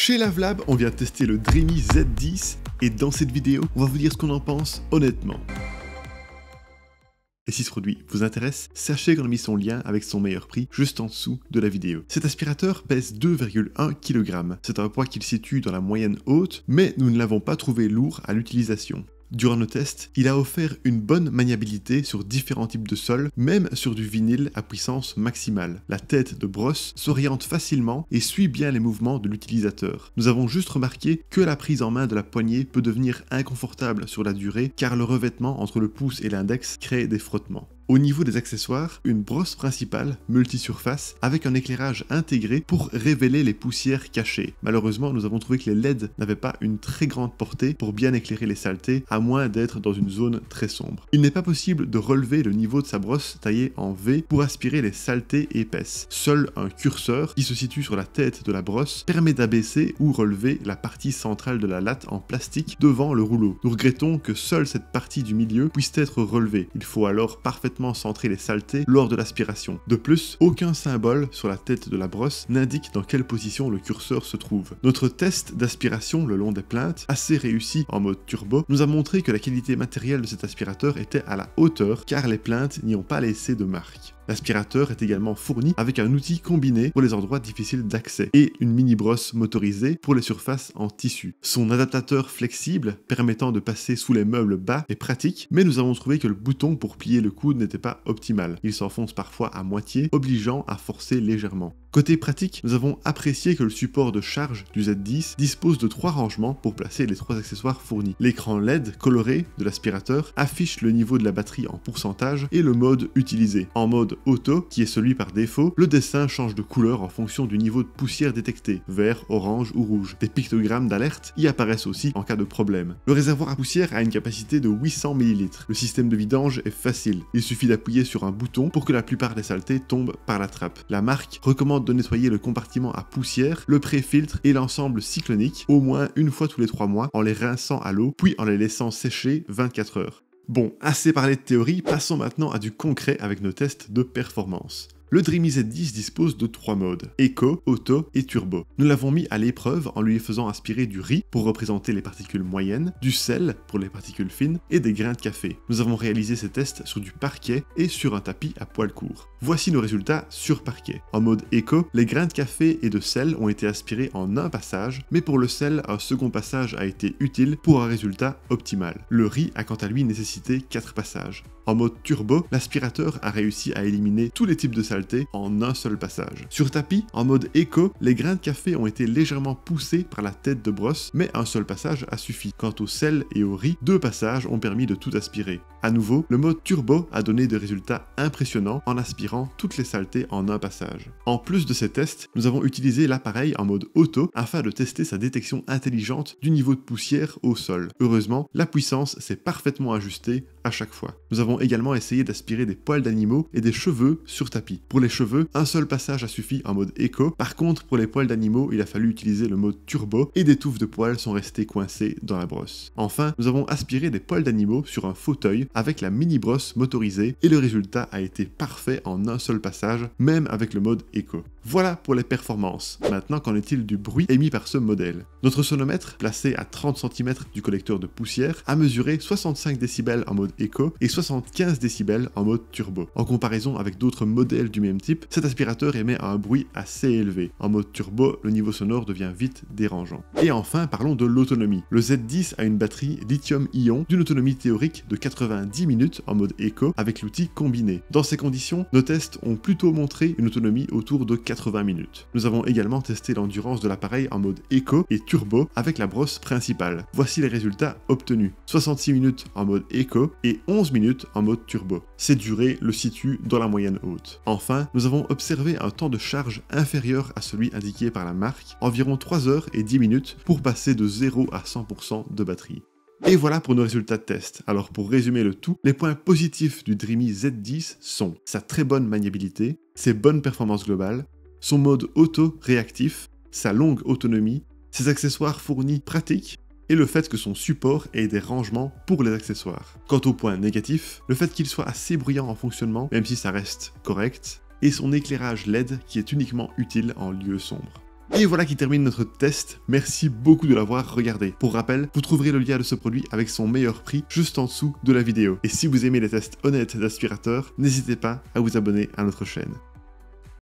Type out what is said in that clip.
Chez Lavelab, on vient tester le Dreamy Z10 et dans cette vidéo, on va vous dire ce qu'on en pense honnêtement. Et si ce produit vous intéresse, sachez qu'on a mis son lien avec son meilleur prix juste en dessous de la vidéo. Cet aspirateur pèse 2,1 kg. C'est un poids qui le situe dans la moyenne haute, mais nous ne l'avons pas trouvé lourd à l'utilisation. Durant nos tests, il a offert une bonne maniabilité sur différents types de sols, même sur du vinyle à puissance maximale. La tête de brosse s'oriente facilement et suit bien les mouvements de l'utilisateur. Nous avons juste remarqué que la prise en main de la poignée peut devenir inconfortable sur la durée car le revêtement entre le pouce et l'index crée des frottements. Au niveau des accessoires, une brosse principale multisurface avec un éclairage intégré pour révéler les poussières cachées. Malheureusement, nous avons trouvé que les LED n'avaient pas une très grande portée pour bien éclairer les saletés, à moins d'être dans une zone très sombre. Il n'est pas possible de relever le niveau de sa brosse taillée en V pour aspirer les saletés épaisses. Seul un curseur qui se situe sur la tête de la brosse permet d'abaisser ou relever la partie centrale de la latte en plastique devant le rouleau. Nous regrettons que seule cette partie du milieu puisse être relevée. Il faut alors parfaitement centrer les saletés lors de l'aspiration. De plus, aucun symbole sur la tête de la brosse n'indique dans quelle position le curseur se trouve. Notre test d'aspiration le long des plaintes, assez réussi en mode turbo, nous a montré que la qualité matérielle de cet aspirateur était à la hauteur car les plaintes n'y ont pas laissé de marque. L'aspirateur est également fourni avec un outil combiné pour les endroits difficiles d'accès et une mini brosse motorisée pour les surfaces en tissu. Son adaptateur flexible permettant de passer sous les meubles bas est pratique, mais nous avons trouvé que le bouton pour plier le coude n'était pas optimal. Il s'enfonce parfois à moitié, obligeant à forcer légèrement. Côté pratique, nous avons apprécié que le support de charge du Z10 dispose de 3 rangements pour placer les 3 accessoires fournis. L'écran LED coloré de l'aspirateur affiche le niveau de la batterie en pourcentage et le mode utilisé. En mode auto, qui est celui par défaut, le dessin change de couleur en fonction du niveau de poussière détecté, vert, orange ou rouge. Des pictogrammes d'alerte y apparaissent aussi en cas de problème. Le réservoir à poussière a une capacité de 800 ml. Le système de vidange est facile. Il suffit d'appuyer sur un bouton pour que la plupart des saletés tombent par la trappe. La marque recommande de nettoyer le compartiment à poussière, le pré-filtre et l'ensemble cyclonique au moins une fois tous les 3 mois en les rinçant à l'eau, puis en les laissant sécher 24 heures. Bon, assez parlé de théorie, passons maintenant à du concret avec nos tests de performance. Le Dreamy Z10 dispose de 3 modes, Eco, Auto et Turbo. Nous l'avons mis à l'épreuve en lui faisant aspirer du riz pour représenter les particules moyennes, du sel pour les particules fines et des grains de café. Nous avons réalisé ces tests sur du parquet et sur un tapis à poil court. Voici nos résultats sur parquet. En mode Eco, les grains de café et de sel ont été aspirés en un passage, mais pour le sel, un second passage a été utile pour un résultat optimal. Le riz a quant à lui nécessité 4 passages. En mode turbo, l'aspirateur a réussi à éliminer tous les types de saletés en un seul passage. Sur tapis, en mode éco, les grains de café ont été légèrement poussés par la tête de brosse, mais un seul passage a suffi. Quant au sel et au riz, 2 passages ont permis de tout aspirer. À nouveau, le mode turbo a donné des résultats impressionnants en aspirant toutes les saletés en un passage. En plus de ces tests, nous avons utilisé l'appareil en mode auto afin de tester sa détection intelligente du niveau de poussière au sol. Heureusement, la puissance s'est parfaitement ajustée à chaque fois. Nous avons également essayé d'aspirer des poils d'animaux et des cheveux sur tapis. Pour les cheveux, un seul passage a suffi en mode éco. Par contre, pour les poils d'animaux, il a fallu utiliser le mode turbo et des touffes de poils sont restées coincées dans la brosse. Enfin, nous avons aspiré des poils d'animaux sur un fauteuil avec la mini brosse motorisée et le résultat a été parfait en un seul passage, même avec le mode éco. Voilà pour les performances. Maintenant, qu'en est-il du bruit émis par ce modèle? Notre sonomètre, placé à 30 cm du collecteur de poussière, a mesuré 65 décibels en mode éco et 75 décibels en mode turbo. En comparaison avec d'autres modèles du même type, cet aspirateur émet un bruit assez élevé. En mode turbo, le niveau sonore devient vite dérangeant. Et enfin, parlons de l'autonomie. Le Z10 a une batterie lithium-ion d'une autonomie théorique de 90 minutes en mode éco avec l'outil combiné. Dans ces conditions, nos tests ont plutôt montré une autonomie autour de 80 minutes. Nous avons également testé l'endurance de l'appareil en mode éco et turbo avec la brosse principale. Voici les résultats obtenus. 66 minutes en mode éco et 11 minutes en mode turbo. Ces durées le situent dans la moyenne haute. Enfin, nous avons observé un temps de charge inférieur à celui indiqué par la marque, environ 3 heures et 10 minutes pour passer de 0 à 100% de batterie. Et voilà pour nos résultats de test. Alors pour résumer le tout, les points positifs du Dreamy Z10 sont sa très bonne maniabilité, ses bonnes performances globales, son mode auto réactif, sa longue autonomie, ses accessoires fournis pratiques, et le fait que son support ait des rangements pour les accessoires. Quant au point négatif, le fait qu'il soit assez bruyant en fonctionnement, même si ça reste correct, et son éclairage LED qui est uniquement utile en lieu sombre. Et voilà qui termine notre test, merci beaucoup de l'avoir regardé. Pour rappel, vous trouverez le lien de ce produit avec son meilleur prix juste en dessous de la vidéo. Et si vous aimez les tests honnêtes d'aspirateurs, n'hésitez pas à vous abonner à notre chaîne.